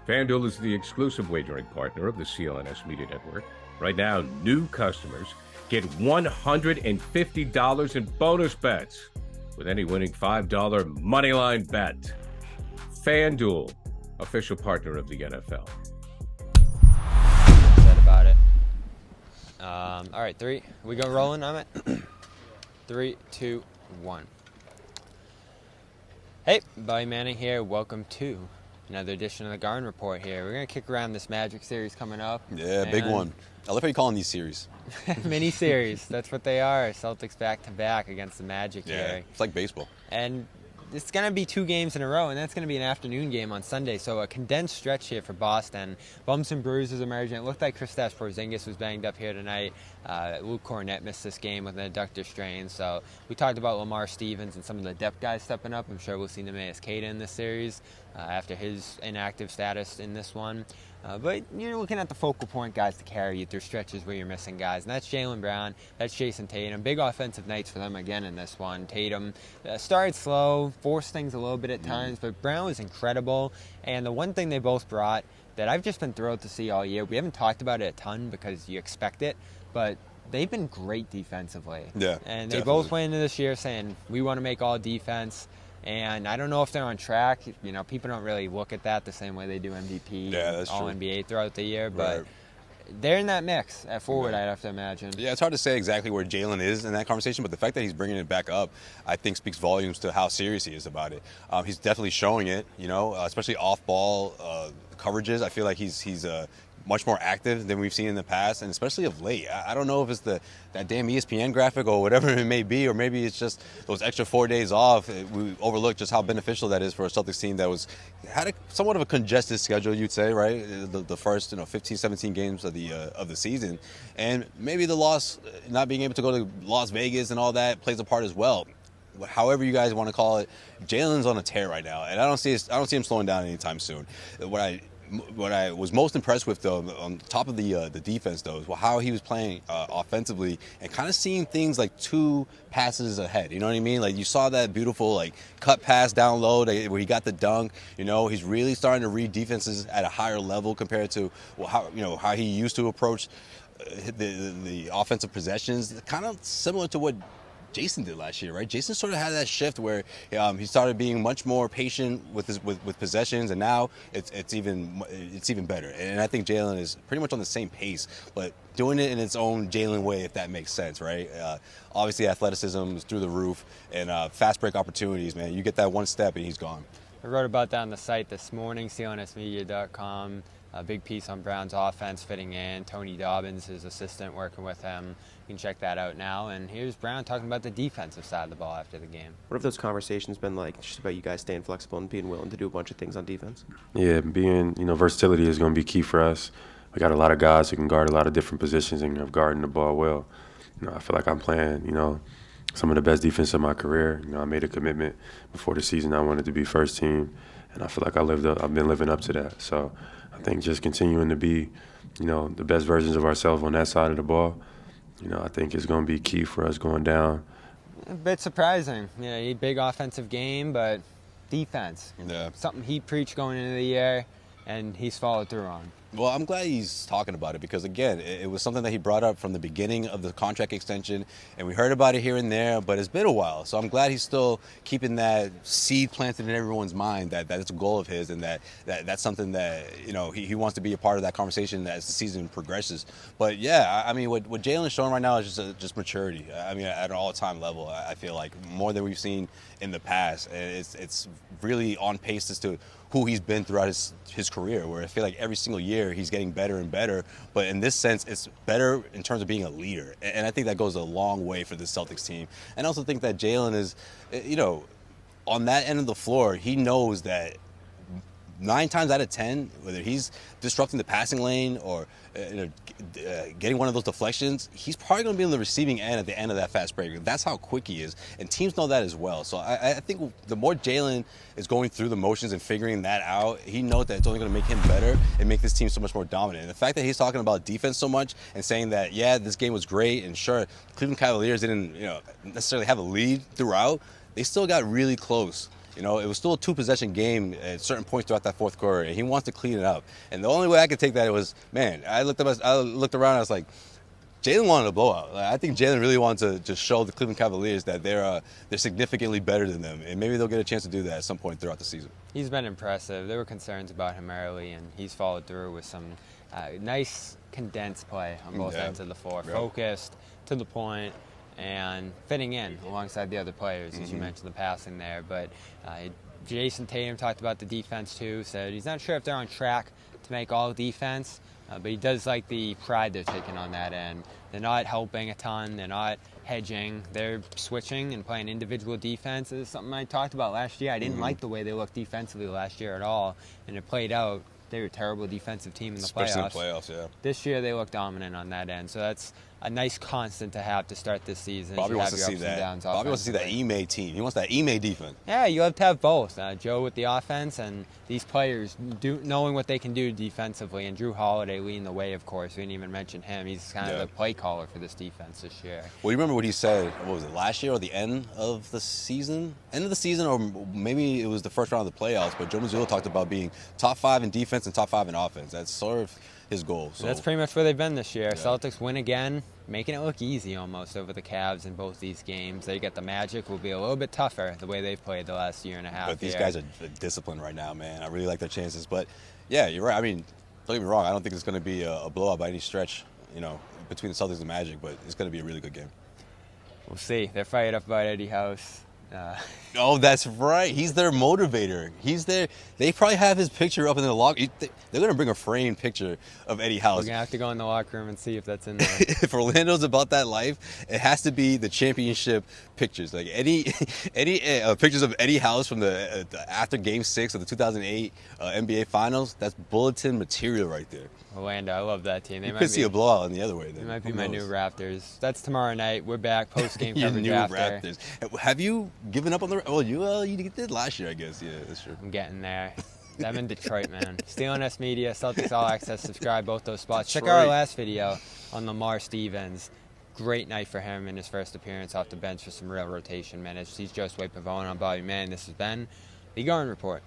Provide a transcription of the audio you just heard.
FanDuel is the exclusive wagering partner of the CLNS Media Network. Right now, new customers get $150 in bonus bets with any winning $5 moneyline bet. FanDuel, official partner of the NFL. Said about it. All right, we go rolling on it. 3, 2, 1. Hey, Buddy Manning here. Welcome to another edition of the Gard Report here. We're going to kick around this Magic series coming up. Yeah, big one. I love how you're calling these series. Mini-series. That's what they are. Celtics back-to-back against the Magic here. Yeah, it's like baseball. And it's going to be 2 games in a row, and that's going to be an afternoon game on Sunday. So a condensed stretch here for Boston. Bumps and bruises emerging. It looked like Kristaps Porzingis was banged up here tonight. Luke Cornett missed this game with an adductor strain. So we talked about Lamar Stevens and some of the depth guys stepping up. I'm sure we'll see Neemias Queta in this series after his inactive status in this one. But you're looking at the focal point guys to carry you through stretches where you're missing guys. And that's Jaylen Brown. That's Jayson Tatum. Big offensive nights for them again in this one. Tatum started slow, forced things a little bit at times, but Brown was incredible. And the one thing they both brought that I've just been thrilled to see all year, we haven't talked about it a ton because you expect it, but they've been great defensively. Yeah, and they definitely. both went into this year saying, we want to make all defense. And I don't know if they're on track. You know, people don't really look at that the same way they do MVP and All-NBA throughout the year. But they're in that mix at forward, I'd have to imagine. Yeah, it's hard to say exactly where Jaylen is in that conversation, but the fact that he's bringing it back up, I think, speaks volumes to how serious he is about it. He's definitely showing it, you know, especially off-ball coverages. I feel like he's much more active than we've seen in the past, and especially of late. I don't know if it's that damn ESPN graphic or whatever it may be, or maybe it's just those extra 4 days off. We overlooked just how beneficial that is for a Celtics team that had somewhat of a congested schedule, you'd say, right? The first 15, 17 games of the season, and maybe the loss, not being able to go to Las Vegas and all that, plays a part as well. However you guys want to call it, Jaylen's on a tear right now, and I don't see him slowing down anytime soon. What I was most impressed with, though, on top of the defense, though, is how he was playing offensively and kind of seeing things like 2 passes ahead. You know what I mean? Like, you saw that beautiful cut pass down low where he got the dunk. You know, he's really starting to read defenses at a higher level compared to how he used to approach the offensive possessions. Kind of similar to what Jayson did last year, right? Jayson sort of had that shift where he started being much more patient with possessions, and now it's even better. And I think Jaylen is pretty much on the same pace, but doing it in its own Jaylen way, if that makes sense, right? Obviously, athleticism is through the roof, and fast break opportunities, man. You get that one step, and he's gone. I wrote about that on the site this morning, CLNSmedia.com. A big piece on Brown's offense fitting in. Tony Dobbins, his assistant, working with him. You can check that out now. And here's Brown talking about the defensive side of the ball after the game. What have those conversations been like, just about you guys staying flexible and being willing to do a bunch of things on defense? Yeah, versatility is going to be key for us. We got a lot of guys who can guard a lot of different positions and have guarding the ball well. I feel like I'm playing, some of the best defense of my career. I made a commitment before the season. I wanted to be first team, and I feel like I've been living up to that. So I think just continuing to be, the best versions of ourselves on that side of the ball, I think is going to be key for us going down. A bit surprising. Big offensive game, but defense. Yeah. Something he preached going into the year, and he's followed through on. Well, I'm glad he's talking about it because, again, it was something that he brought up from the beginning of the contract extension, and we heard about it here and there, but it's been a while. So I'm glad he's still keeping that seed planted in everyone's mind that it's a goal of his, and that's something that, he wants to be a part of that conversation as the season progresses. But, yeah, I mean, what Jaylen's showing right now is just maturity. I mean, at an all-time level, I feel like more than we've seen in the past. It's really on pace as to who he's been throughout his career, where I feel like every single year he's getting better and better. But in this sense, it's better in terms of being a leader. And I think that goes a long way for the Celtics team. And I also think that Jaylen is, on that end of the floor, he knows that 9 times out of 10, whether he's disrupting the passing lane or getting one of those deflections, he's probably going to be on the receiving end at the end of that fast break. That's how quick he is, and teams know that as well. So I think the more Jaylen is going through the motions and figuring that out, he knows that it's only going to make him better and make this team so much more dominant. And the fact that he's talking about defense so much and saying that, yeah, this game was great, and sure, Cleveland Cavaliers didn't necessarily have a lead throughout, they still got really close. You know, it was still a 2-possession game at certain points throughout that fourth quarter, and he wants to clean it up. And the only way I could take that was, man, I looked around, and I was like, Jaylen wanted a blowout. Like, I think Jaylen really wanted to just show the Cleveland Cavaliers that they're significantly better than them, and maybe they'll get a chance to do that at some point throughout the season. He's been impressive. There were concerns about him early, and he's followed through with some nice condensed play on both ends of the floor, focused, to the point, and fitting in alongside the other players, as you mentioned, the passing there. But Jayson Tatum talked about the defense too, said he's not sure if they're on track to make all defense, but he does like the pride they're taking on that end. They're not helping a ton, they're not hedging, they're switching and playing individual defense. This is something I talked about last year. I didn't like the way they looked defensively last year at all, and it played out. They were a terrible defensive team in the playoffs. Especially in the playoffs, yeah. This year they look dominant on that end, so that's a nice constant to have to start this season. Bobby wants to see that. Bobby wants to see that Ime team. He wants that Ime defense. Yeah, you have to have both. Joe with the offense and these players knowing what they can do defensively. And Drew Holiday leading the way, of course. We didn't even mention him. He's kind of the play caller for this defense this year. Well, you remember what he said, what was it, last year or the end of the season? End of the season, or maybe it was the first round of the playoffs, but Joe Mazzulla talked about being top 5 in defense and top 5 in offense. That's sort of his goal. So that's pretty much where they've been this year. Yeah. Celtics win again, making it look easy almost over the Cavs in both these games. They get the Magic, will be a little bit tougher the way they've played the last year and a half. But these guys are disciplined right now, man. I really like their chances. But yeah, you're right. I mean, don't get me wrong. I don't think it's going to be a blowout by any stretch, you know, between the Celtics and Magic. But it's going to be a really good game. We'll see. They're fired up about Eddie House. Oh, that's right. He's their motivator. He's their. They probably have his picture up in the locker. They're going to bring a framed picture of Eddie House. We're going to have to go in the locker room and see if that's in there. If Orlando's about that life, it has to be the championship pictures. Like any pictures of Eddie House from the after Game 6 of the 2008 NBA Finals. That's bulletin material right there. Orlando, I love that team. You could see a blowout in the other way. Then. They might be my new Raptors. That's tomorrow night. We're back post-game Your coverage new after. Raptors. Have you given up on the? Oh, you did last year, I guess. Yeah, that's true. I'm getting there. I'm in Detroit, man. CLNS Media, Celtics All Access. Subscribe both those spots. Check out our last video on Lamar Stevens. Great night for him in his first appearance off the bench for some real rotation minutes. He's Josue Pavon. I'm Bobby Manning. This has been the Gard Report.